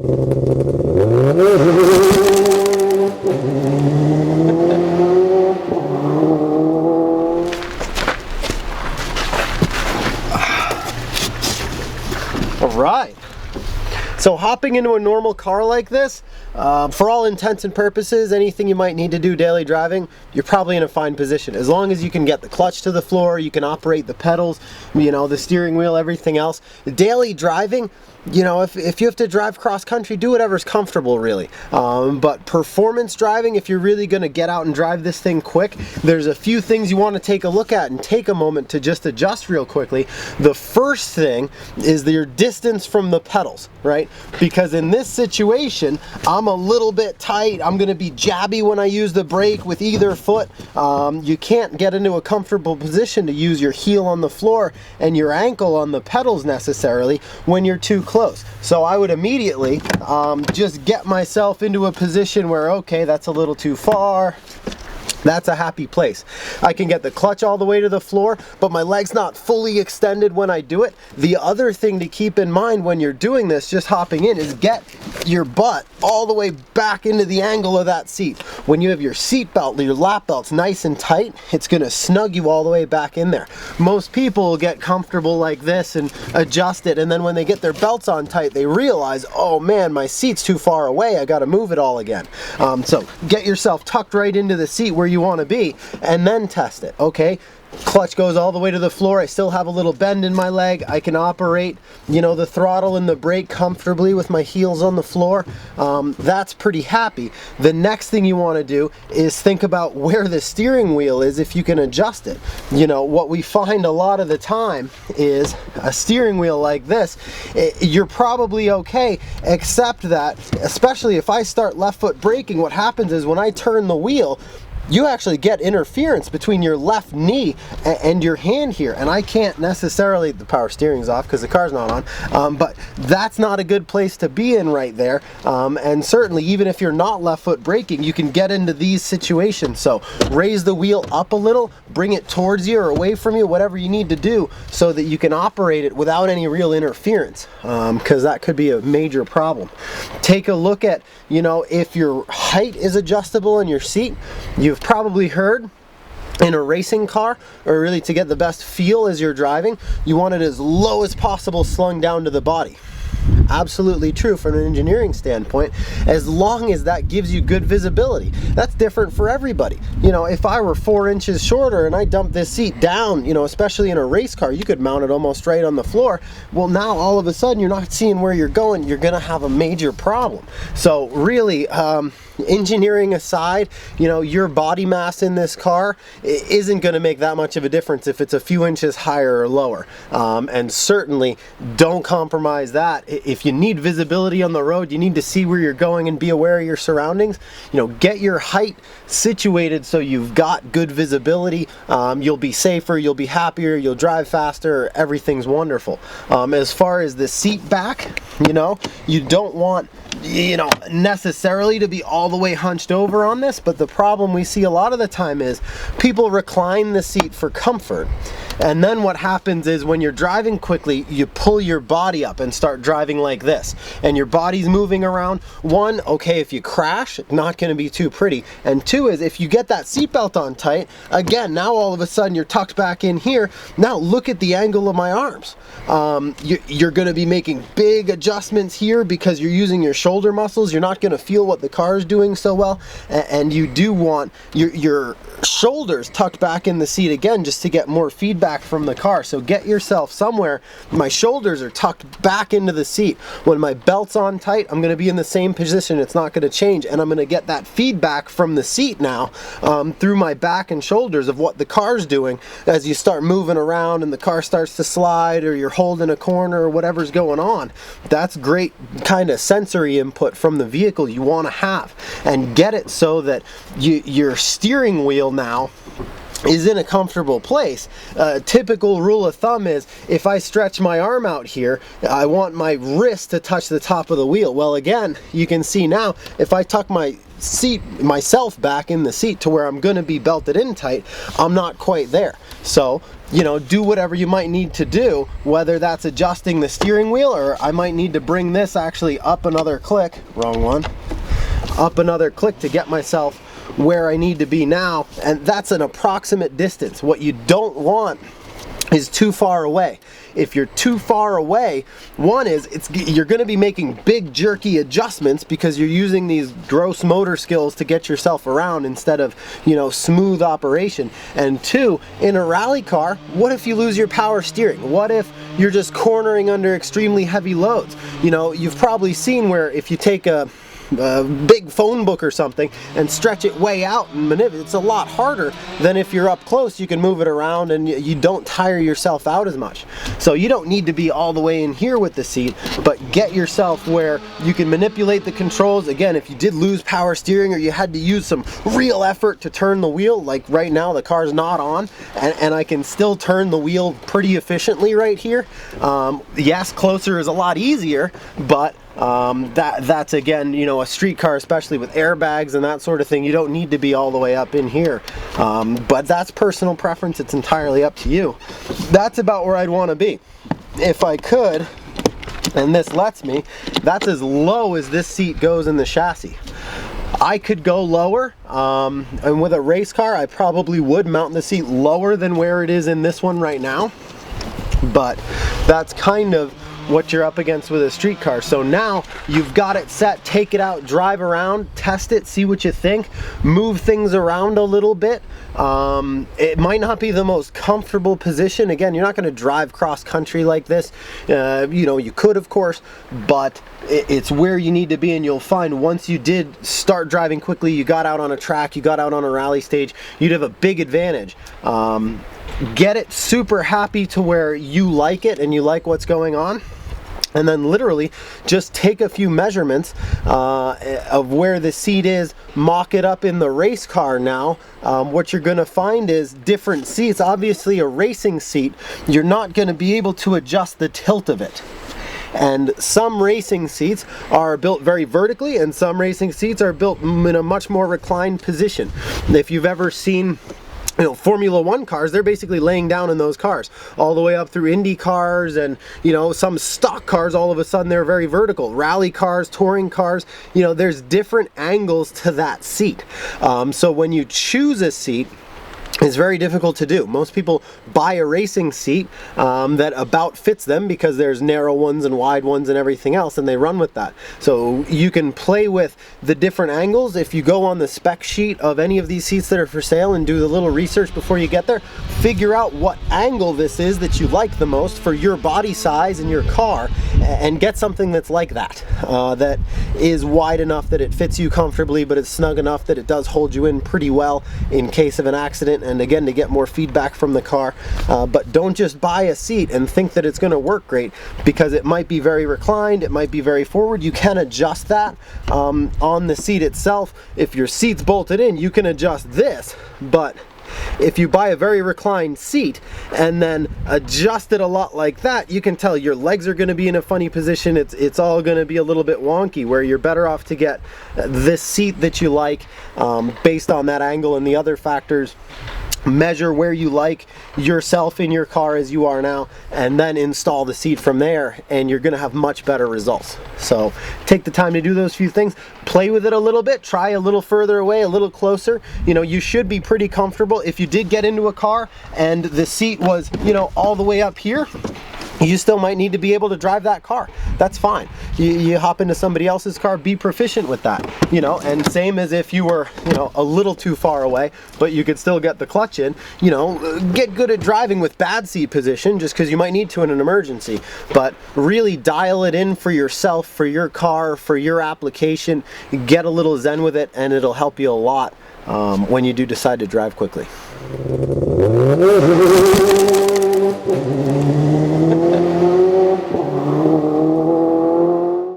All right. So hopping into a normal car like this, for all intents and purposes, anything you might need to do daily driving, you're probably in a fine position. As long as you can get the clutch to the floor, you can operate the pedals, you know, the steering wheel, everything else. Daily driving, you know, if you have to drive cross country, do whatever's comfortable, really. But performance driving, if you're really going to get out and drive this thing quick, there's a few things you want to take a look at and take a moment to just adjust real quickly. The first thing is your distance from the pedals, right? Because in this situation, I'm a little bit tight. I'm going to be jabby when I use the brake with either foot. You can't get into a comfortable position to use your heel on the floor and your ankle on the pedals necessarily when you're too close. So I would immediately just get myself into a position where, okay, that's a little too far. That's a happy place. I can get the clutch all the way to the floor, but my leg's not fully extended when I do it. The other thing to keep in mind when you're doing this, just hopping in, is get your butt all the way back into the angle of that seat. When you have your seat belt, your lap belts nice and tight, it's going to snug you all the way back in there. Most people will get comfortable like this and adjust it, and then when they get their belts on tight, they realize, oh man, my seat's too far away, I got to move it all again. So get yourself tucked right into the seat where you want to be, and then test it. Okay, clutch goes all the way to the floor, I still have a little bend in my leg, I can operate, you know, the throttle and the brake comfortably with my heels on the floor. That's pretty happy. The next thing you want to do is think about where the steering wheel is, if you can adjust it. You know, what we find a lot of the time is a steering wheel like this, you're probably okay, except that, especially if I start left foot braking, what happens is when I turn the wheel, you actually get interference between your left knee and your hand here, and I can't necessarily, the power steering's off because the car's not on, but that's not a good place to be in right there. And certainly even if you're not left foot braking, you can get into these situations. So raise the wheel up a little, bring it towards you or away from you, whatever you need to do so that you can operate it without any real interference, because that could be a major problem. Take a look at, you know, if your height is adjustable in your seat. You've probably heard in a racing car, or really to get the best feel as you're driving, you want it as low as possible slung down to the body. Absolutely true from an engineering standpoint, as long as that gives you good visibility. That's different for everybody. You know, if I were 4 inches shorter and I dumped this seat down, you know, especially in a race car, you could mount it almost right on the floor. Well, now all of a sudden you're not seeing where you're going, you're gonna have a major problem. So really, engineering aside, you know, your body mass in this car isn't going to make that much of a difference if it's a few inches higher or lower. And certainly don't compromise that. If you need visibility on the road, you need to see where you're going and be aware of your surroundings. You know, get your height situated so you've got good visibility. You'll be safer, you'll be happier, you'll drive faster, everything's wonderful. As far as the seat back, you know, you don't want, you know, necessarily to be all the way hunched over on this, but the problem we see a lot of the time is people recline the seat for comfort, and then what happens is when you're driving quickly, you pull your body up and start driving like this, and your body's moving around. One, okay, if you crash, not going to be too pretty, and two is if you get that seatbelt on tight, again, now all of a sudden you're tucked back in here. Now look at the angle of my arms. You're going to be making big adjustments here because you're using your shoulder muscles. You're not going to feel what the car is doing so well, and you do want your shoulders tucked back in the seat again just to get more feedback from the car. So get yourself somewhere. My shoulders are tucked back into the seat. When my belt's on tight, I'm going to be in the same position. It's not going to change, and I'm going to get that feedback from the seat now through my back and shoulders of what the car's doing as you start moving around and the car starts to slide or you're holding a corner or whatever's going on. That's great kind of sensory input from the vehicle you want to have, and get it so that your steering wheel now is in a comfortable place. Typical rule of thumb is if I stretch my arm out here, I want my wrist to touch the top of the wheel. Well, again, you can see now if I tuck my myself back in the seat to where I'm going to be belted in tight, I'm not quite there. So, you know, do whatever you might need to do, whether that's adjusting the steering wheel, or I might need to bring this actually up another click, wrong one, up another click to get myself where I need to be now. And that's an approximate distance. What you don't want is too far away. If you're too far away, one is you're going to be making big jerky adjustments because you're using these gross motor skills to get yourself around instead of, you know, smooth operation. And two, in a rally car, what if you lose your power steering? What if you're just cornering under extremely heavy loads? You know, you've probably seen where if you take a big phone book or something and stretch it way out and manipulate, it's a lot harder than if you're up close. You can move it around and you don't tire yourself out as much. So you don't need to be all the way in here with the seat, but get yourself where you can manipulate the controls. Again, if you did lose power steering or you had to use some real effort to turn the wheel, like right now the car's not on and I can still turn the wheel pretty efficiently right here. Yes, closer is a lot easier, but that's again, you know, a street car, especially with airbags and that sort of thing, you don't need to be all the way up in here. But that's personal preference. It's entirely up to you. That's about where I'd want to be. If I could, and this lets me, that's as low as this seat goes in the chassis. I could go lower, and with a race car, I probably would mount the seat lower than where it is in this one right now. But that's kind of what you're up against with a street car. So now you've got it set, take it out, drive around, test it, see what you think, move things around a little bit. It might not be the most comfortable position. Again, you're not going to drive cross country like this. You know, you could of course, but it's where you need to be, and you'll find once you did start driving quickly, you got out on a track, you got out on a rally stage, you'd have a big advantage. Get it super happy to where you like it and you like what's going on, and then literally just take a few measurements of where the seat is, mock it up in the race car now. What you're going to find is different seats. Obviously a racing seat, you're not going to be able to adjust the tilt of it. And some racing seats are built very vertically, and some racing seats are built in a much more reclined position. If you've ever seen, you know, Formula 1 cars, they're basically laying down in those cars all the way up through Indy cars, and you know, some stock cars, all of a sudden they're very vertical. Rally cars, touring cars, you know, there's different angles to that seat. So when you choose a seat, it's very difficult to do. Most people buy a racing seat that about fits them because there's narrow ones and wide ones and everything else, and they run with that. So you can play with the different angles. If you go on the spec sheet of any of these seats that are for sale and do the little research before you get there, figure out what angle this is that you like the most for your body size and your car, and get something that's like that, that is wide enough that it fits you comfortably, but it's snug enough that it does hold you in pretty well in case of an accident, and again, to get more feedback from the car. But don't just buy a seat and think that it's going to work great, because it might be very reclined, it might be very forward. You can adjust that on the seat itself. If your seat's bolted in, you can adjust this, but if you buy a very reclined seat and then adjust it a lot like that, you can tell your legs are going to be in a funny position. It's all going to be a little bit wonky, where you're better off to get this seat that you like based on that angle and the other factors. Measure where you like yourself in your car as you are now, and then install the seat from there, and you're going to have much better results. So take the time to do those few things, play with it a little bit, try a little further away, a little closer. You know, you should be pretty comfortable. If you did get into a car and the seat was, you know, all the way up here, you still might need to be able to drive that car. That's fine. You hop into somebody else's car, be proficient with that, you know, and same as if you were, you know, a little too far away, but you could still get the clutch in, you know, get good at driving with bad seat position, just because you might need to in an emergency, but really dial it in for yourself, for your car, for your application, get a little zen with it, and it'll help you a lot when you do decide to drive quickly.